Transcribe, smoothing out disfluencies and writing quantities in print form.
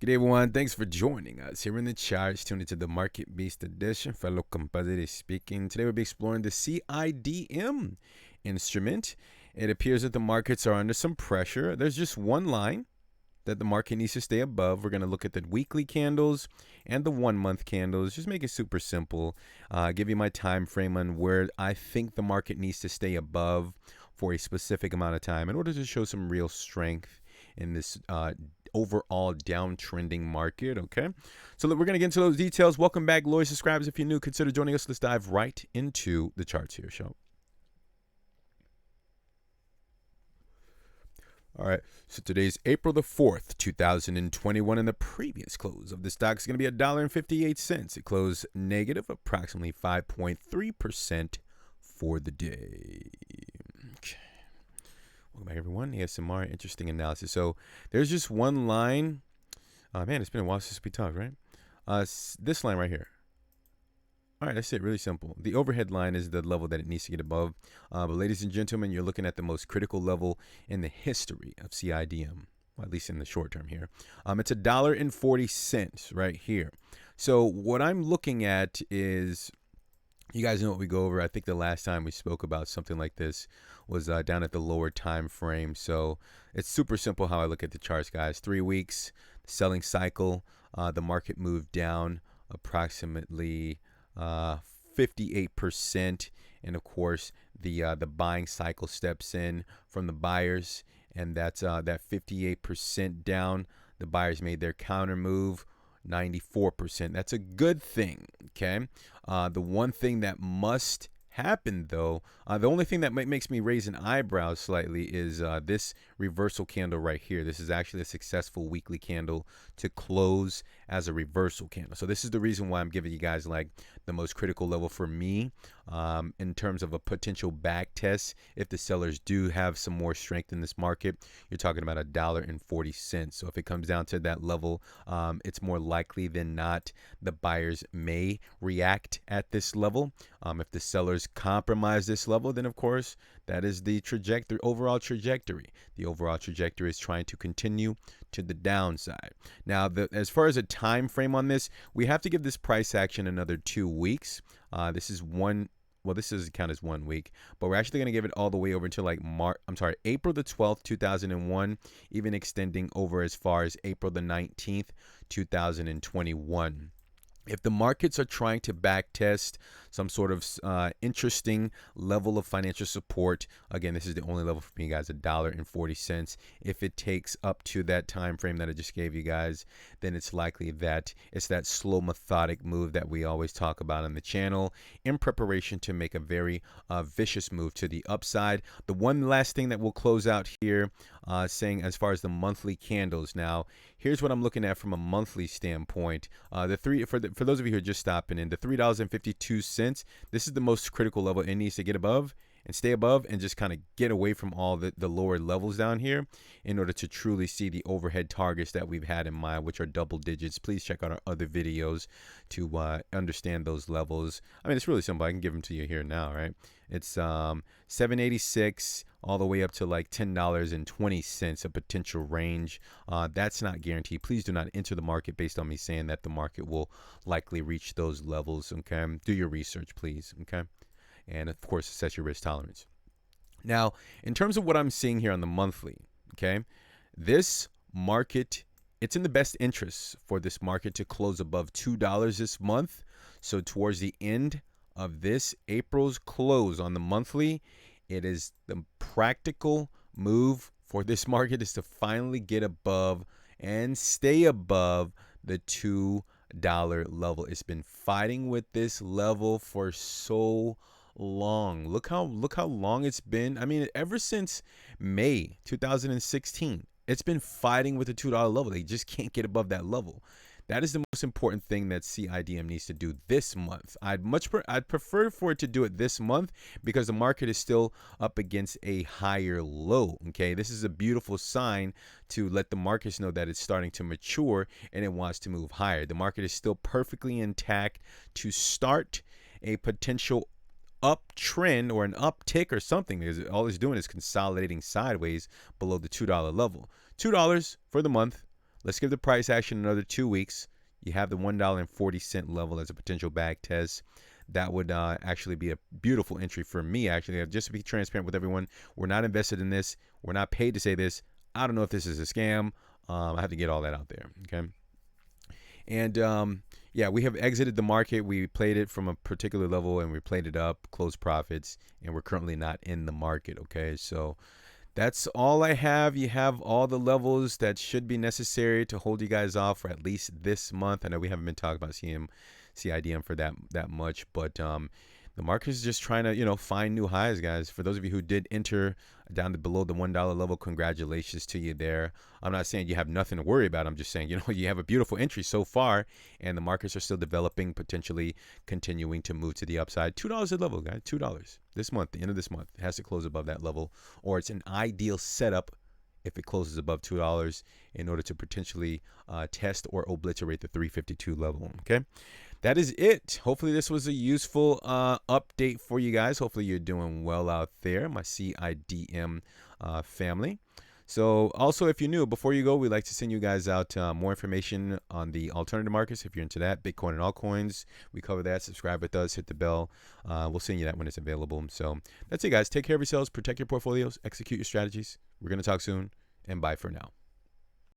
Good day, everyone. Thanks for joining us here in the charts. Tune into the Market Beast Edition. Fellow compadre speaking. Today we'll be exploring the CIDM instrument. It appears that the markets are under some pressure. There's just one line that the market needs to stay above. We're going to look at the weekly candles and the 1 month candles. Just make it super simple. Give you my time frame on where I think the market needs to stay above for a specific amount of time in order to show some real strength in this overall downtrending market. Okay, so we're going to get into those details. Welcome back, loyal subscribers. If you're new, consider joining us. Let's dive right into the charts here. All right, so today's April the 4th, 2021, and the previous close of the stock is going to be $1.58. It closed negative approximately 5.3% for the day. Okay. Welcome back, everyone. ASMR, interesting analysis. So there's just one line. Man, it's been a while since we talked, right? This line right here. All right, that's it. Really simple. The overhead line is the level that it needs to get above. But ladies and gentlemen, you're looking at the most critical level in the history of CIDM, well, at least in the short term here. It's $1.40 right here. So what I'm looking at is, you guys know what we go over. I think the last time we spoke about something like this was down at the lower time frame. So it's super simple how I look at the charts, guys. 3 weeks, selling cycle, the market moved down approximately 58%, and of course the buying cycle steps in from the buyers, and that's that 58% down. The buyers made their counter move, 94%. That's a good thing. Okay. The one thing that must happen, though, the only thing that makes me raise an eyebrow slightly is this reversal candle right here. This is actually a successful weekly candle to close as a reversal candle. So this is the reason why I'm giving you guys like the most critical level for me in terms of a potential back test. If the sellers do have some more strength in this market, you're talking about $1.40. So if it comes down to that level, it's more likely than not the buyers may react at this level. If the sellers compromise this level, then of course that is the trajectory, overall trajectory. The overall trajectory is trying to continue to the downside. Now, as far as a time frame on this, we have to give this price action another 2 weeks. This is one. Well, this doesn't count as 1 week, but we're actually going to give it all the way over until like April the 12th, 2001, even extending over as far as April the 19th, 2021. If the markets are trying to back test some sort of interesting level of financial support, again, this is the only level for me, guys, $1.40. If it takes up to that time frame that I just gave you guys, then it's likely that it's that slow, methodic move that we always talk about on the channel in preparation to make a very vicious move to the upside. The one last thing that we'll close out here, saying as far as the monthly candles. Now, here's what I'm looking at from a monthly standpoint. For those of you who are just stopping in, the $3.52, this is the most critical level it needs to get above and stay above and just kind of get away from all the lower levels down here in order to truly see the overhead targets that we've had in mind, which are double digits. Please check out our other videos to understand those levels. I mean, it's really simple. I can give them to you here now, right? It's $7.86 all the way up to like $10.20, a potential range. That's not guaranteed. Please do not enter the market based on me saying that the market will likely reach those levels. Okay, do your research, please. Okay, and of course, assess your risk tolerance. Now, in terms of what I'm seeing here on the monthly, okay, this market, it's in the best interest for this market to close above $2 this month. So towards the end of this April's close on the monthly, it is the practical move for this market is to finally get above and stay above the $2 level. It's been fighting with this level for so long. Look how long it's been. I mean, ever since May 2016, it's been fighting with the $2 level. They just can't get above that level. That is the most important thing that CIDM needs to do this month. I'd prefer for it to do it this month because the market is still up against a higher low. Okay, this is a beautiful sign to let the markets know that it's starting to mature and it wants to move higher. The market is still perfectly intact to start a potential uptrend or an uptick or something, because all it's doing is consolidating sideways below the $2 level. $2 for the month. Let's give the price action another 2 weeks. You have the $1.40 level as a potential bag test. That would actually be a beautiful entry for me, actually. Just to be transparent with everyone, we're not invested in this. We're not paid to say this. I don't know if this is a scam. I have to get all that out there, okay? And yeah, we have exited the market. We played it from a particular level, and we played it up, closed profits, and we're currently not in the market, okay? So that's all I have. You have all the levels that should be necessary to hold you guys off for at least this month. I know we haven't been talking about CIDM for that much, but the market is just trying to, find new highs, guys. For those of you who did enter down to below the $1 level, congratulations to you there. I'm not saying you have nothing to worry about. I'm just saying, you have a beautiful entry so far, and the markets are still developing, potentially continuing to move to the upside. $2 a level, guys. $2 this month, the end of this month. It has to close above that level, or it's an ideal setup if it closes above $2 in order to potentially test or obliterate the 352 level. Okay, that is it. Hopefully this was a useful update for you guys. Hopefully you're doing well out there, my CIDM family. So also, if you're new, before you go, we'd like to send you guys out more information on the alternative markets. If you're into that, Bitcoin and altcoins, we cover that. Subscribe with us, hit the bell. We'll send you that when it's available. So that's it, guys. Take care of yourselves, protect your portfolios, execute your strategies. We're going to talk soon, and bye for now.